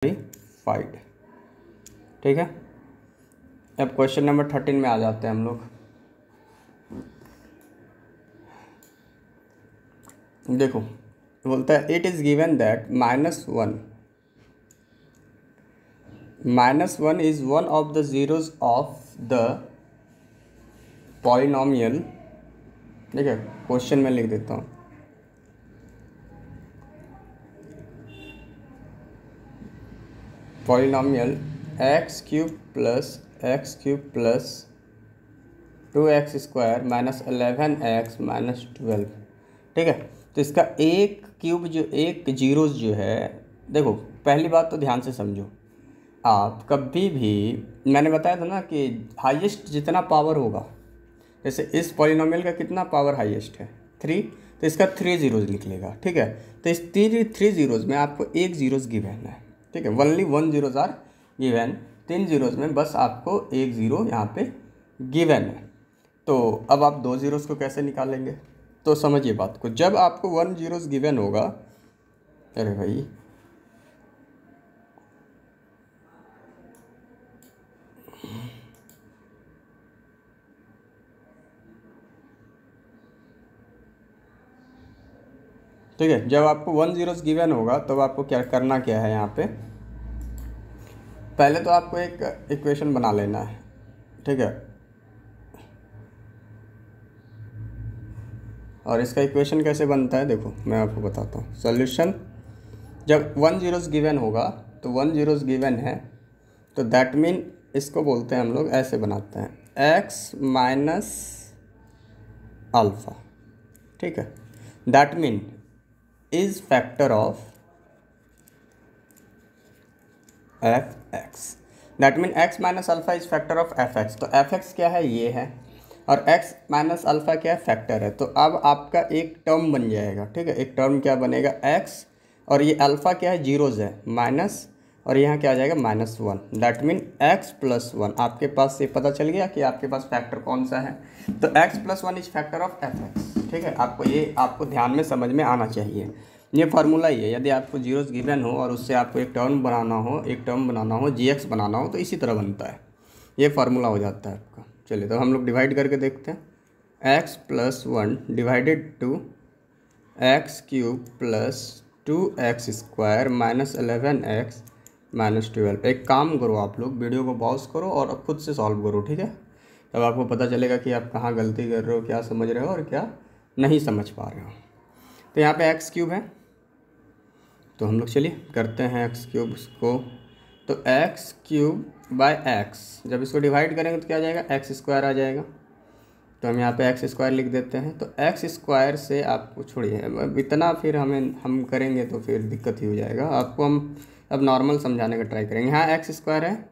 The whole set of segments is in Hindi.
वेरीफाइड। ठीक है, अब क्वेश्चन नंबर 13 में आ जाते हैं हम लोग। देखो बोलता है it is given that -1 is one of the zeros of the polynomial. ठीक है, क्वेश्चन में लिख देता हूँ। Polynomial x cube plus 2x square minus 11x minus 12। ठीक है, तो इसका एक क्यूब जो एक जीरोज जो है, देखो पहली बात तो ध्यान से समझो। आप कभी भी, मैंने बताया था ना कि हाईएस्ट जितना पावर होगा, जैसे इस पॉलिनोमियल का कितना पावर हाईएस्ट है 3, तो इसका 3 जीरोज लिख लेगा। ठीक है, तो इस 3 जीरोज में आपको एक जीरोज गिवन है। ठीक है, only 1 zeros are given. 3 zeros में बस आपको एक ज़ीरो यहाँ पे गिवन है। तो अब आप 2 जीरोज को कैसे निकालेंगे, तो समझिए बात को। जब आपको 1 जीरोज गिवन होगा, अरे भाई ठीक है, जब आपको 1 जीरोज गिवन होगा तब आपको क्या करना क्या है, यहाँ पे पहले तो आपको एक इक्वेशन बना लेना है। ठीक है, और इसका इक्वेशन कैसे बनता है देखो मैं आपको बताता हूँ। सॉल्यूशन, जब 1 जीरोज गिवन होगा तो 1 जीरोज गिवन है, तो दैट मीन इसको बोलते हैं हम लोग, ऐसे बनाते हैं x माइनस अल्फ़ा। ठीक है, that mean is factor of F x. That mean x minus alpha is factor of F x. तो एफ एक्स क्या है, ये है, और x माइनस अल्फ़ा क्या है, फैक्टर है। तो अब आपका एक टर्म बन जाएगा। ठीक है, एक टर्म क्या बनेगा, x, और ये अल्फ़ा क्या है, जीरोज है, माइनस, और यहाँ क्या आ जाएगा -1। That mean x plus 1। आपके पास ये पता चल गया कि आपके पास फैक्टर कौन सा है, तो x plus 1 is factor of F x. ठीक है, आपको ध्यान में समझ में आना चाहिए। ये फार्मूला ही है। यदि आपको जीरोज गिवन हो और उससे आपको एक टर्म बनाना हो gx बनाना हो, तो इसी तरह बनता है, ये फार्मूला हो जाता है आपका। चलिए तो हम लोग डिवाइड करके देखते हैं। x plus 1 divided to x cube plus 2x square minus 11x minus 12। एक काम करो, आप लोग वीडियो को पॉज करो और खुद से सॉल्व करो। ठीक है, तब आपको पता चलेगा कि आप कहाँ गलती कर रहे हो, क्या समझ रहे हो और क्या नहीं समझ पा रहे हो। तो यहाँ पे एक्स क्यूब है, तो हम लोग चलिए करते हैं एक्स क्यूब को। तो एक्स क्यूब बाय एक्स, जब इसको डिवाइड करेंगे तो क्या आ जाएगा, एक्स स्क्वायर आ जाएगा। तो हम यहाँ पे एक्स स्क्वायर लिख देते हैं। तो एक्स स्क्वायर से आपको छोड़िए, अब इतना फिर हम करेंगे तो फिर दिक्कत ही हो जाएगा। आपको हम अब नॉर्मल समझाने का ट्राई करेंगे। यहाँ एक्स स्क्वायर है,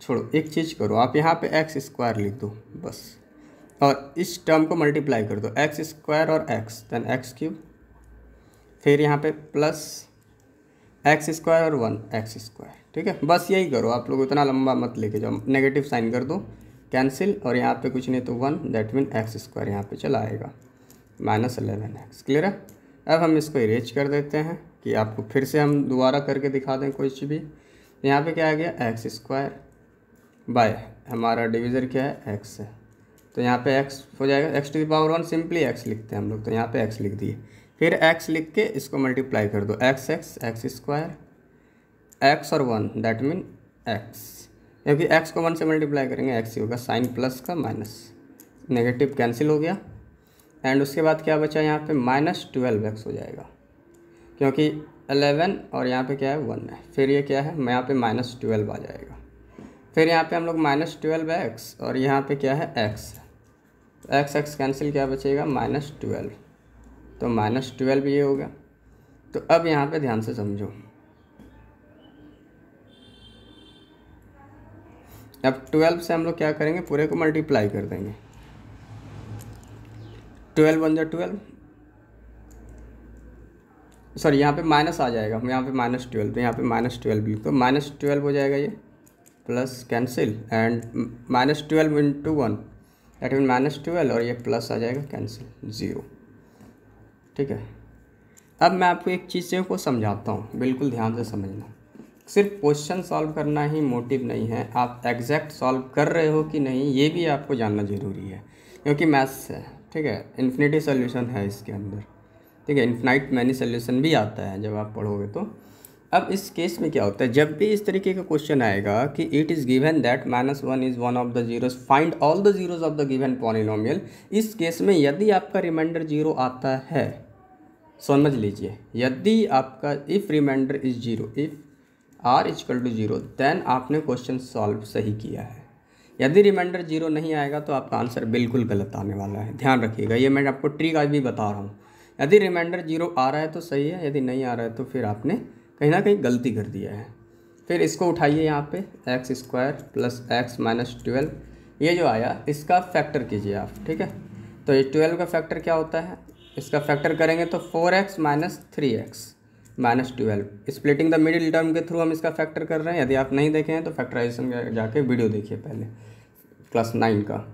छोड़ो, एक चीज़ करो, आप यहाँ पे एक्स स्क्वायर लिख दो बस, और इस टर्म को मल्टीप्लाई कर दो, एक्स स्क्वायर और एक्स, देन एक्स क्यूब, फिर यहाँ पे प्लस एक्स स्क्वायर और 1 एक्स स्क्वायर। ठीक है, बस यही करो आप लोग, इतना लंबा मत लेके जाओ। नेगेटिव साइन कर दो, कैंसिल, और यहाँ पे कुछ नहीं तो 1, दैट मीन एक्स स्क्वायर यहाँ पे चला आएगा माइनस 11x। क्लियर है। अब हम इसको इरेज कर देते हैं कि आपको फिर से हम दोबारा करके दिखा दें कुछ भी। यहाँ पे क्या आ गया, एक्स स्क्वायर बाय हमारा डिवीज़र क्या है, x है, तो यहाँ पे x हो जाएगा, x to the power 1, simply x लिखते हैं हम लोग, तो यहाँ पे x लिख दिए। फिर x लिख के इसको मल्टीप्लाई कर दो, एक्स स्क्वायर, x और 1 दैट मीन x, क्योंकि x को 1 से मल्टीप्लाई करेंगे x ही होगा, साइन प्लस का माइनस, नेगेटिव कैंसिल हो गया। एंड उसके बाद क्या बचा, यहाँ पे -12x हो जाएगा, क्योंकि 11 और यहाँ पे क्या है 1 है। फिर ये क्या है, यहाँ पे -12 आ जाएगा। फिर यहाँ पे हम लोग -12x, और यहाँ पे क्या है x, x कैंसिल, क्या बचेगा -12, तो -12 ये हो गया। तो अब यहाँ पे ध्यान से समझो, अब 12 से हम लोग क्या करेंगे, पूरे को मल्टीप्लाई कर देंगे, 12 बन जाए 12, सॉरी यहाँ पे माइनस आ जाएगा, यहाँ पे -12, तो यहाँ पे -12 लिखो, -12 हो जाएगा ये, plus cancel, and -12 into 1 that mean -12, और ये प्लस आ जाएगा, कैंसिल, 0। ठीक है, अब मैं आपको एक चीज़ को समझाता हूँ, बिल्कुल ध्यान से समझना। सिर्फ क्वेश्चन सॉल्व करना ही मोटिव नहीं है, आप एग्जैक्ट सॉल्व कर रहे हो कि नहीं ये भी आपको जानना ज़रूरी है, क्योंकि मैथ्स है, ठीक है, इन्फिनिटी सोल्यूशन है इसके अंदर, ठीक है, इन्फिनाइट मैनी सोल्यूशन भी आता है जब आप पढ़ोगे तो। अब इस केस में क्या होता है, जब भी इस तरीके का क्वेश्चन आएगा कि it is given that -1 is one of the zeros, find all the zeros of the given polynomial, इस केस में यदि आपका रिमाइंडर जीरो आता है, समझ लीजिए, यदि आपका if reminder is zero, if r equal to zero, then आपने क्वेश्चन सॉल्व सही किया है। यदि रिमाइंडर जीरो नहीं आएगा तो आपका आंसर बिल्कुल गलत आने वाला है, ध्यान रखिएगा, ये मैं आपको ट्रिक आज भी बता रहा हूँ। यदि रिमाइंडर जीरो आ रहा है तो सही है, यदि नहीं आ रहा है तो फिर आपने कहीं ना कहीं गलती कर दिया है। फिर इसको उठाइए यहाँ पे, x² प्लस x माइनस 12, ये जो आया इसका फैक्टर कीजिए आप, ठीक है। तो ये 12 का फैक्टर क्या होता है, इसका फैक्टर करेंगे तो 4x minus 3x minus 12, splitting the middle term के थ्रू हम इसका फैक्टर कर रहे हैं। यदि आप नहीं देखे हैं तो फैक्टराइजेशन जाके वीडियो देखिए पहले क्लास 9 का,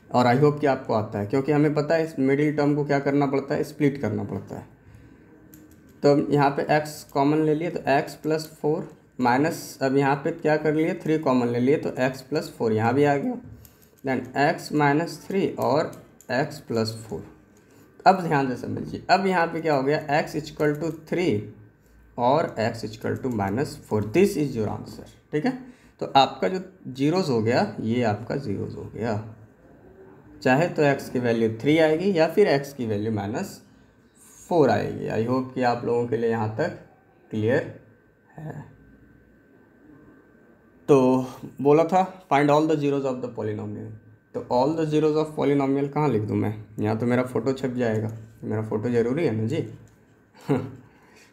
और आई होप कि आपको आता है, क्योंकि हमें पता है इस मिडिल टर्म को क्या करना पड़ता है, स्प्लिट करना पड़ता है। तो यहाँ पे x कॉमन ले लिए तो x प्लस 4 माइनस, अब यहाँ पे क्या कर लिए 3 कॉमन ले लिए तो x प्लस 4 यहाँ भी आ गया, देन x माइनस 3 और x प्लस 4। अब ध्यान से समझिए, अब यहाँ पे क्या हो गया, x इक्वल टू 3 और x equal to -4, this is your answer, ठीक है। तो आपका जो जीरोज़ हो गया ये आपका जीरोज़ हो गया, चाहे तो x की वैल्यू 3 आएगी या फिर x की वैल्यू -4 आएगी। आई होप कि आप लोगों के लिए यहाँ तक क्लियर है। तो बोला था find all the zeros of the polynomial, तो all the zeros of polynomial कहाँ लिख दूँ मैं, यहाँ तो मेरा फ़ोटो छप जाएगा, मेरा फ़ोटो ज़रूरी है ना जी।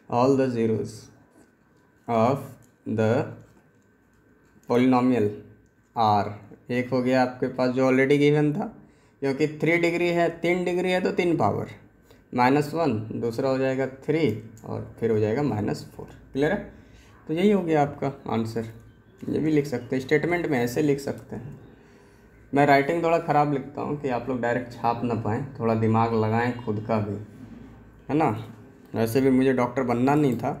All the zeros of the polynomial are, एक हो गया आपके पास जो ऑलरेडी गिवन था, क्योंकि 3 डिग्री है, 3 डिग्री है तो 3 पावर, -1, दूसरा हो जाएगा 3 और फिर हो जाएगा -4, क्लियर है। तो यही हो गया आपका आंसर। ये भी लिख सकते हैं, स्टेटमेंट में ऐसे लिख सकते हैं। मैं राइटिंग थोड़ा ख़राब लिखता हूँ कि आप लोग डायरेक्ट छाप ना पाएँ, थोड़ा दिमाग लगाएं खुद का भी, है ना। वैसे भी मुझे डॉक्टर बनना नहीं था,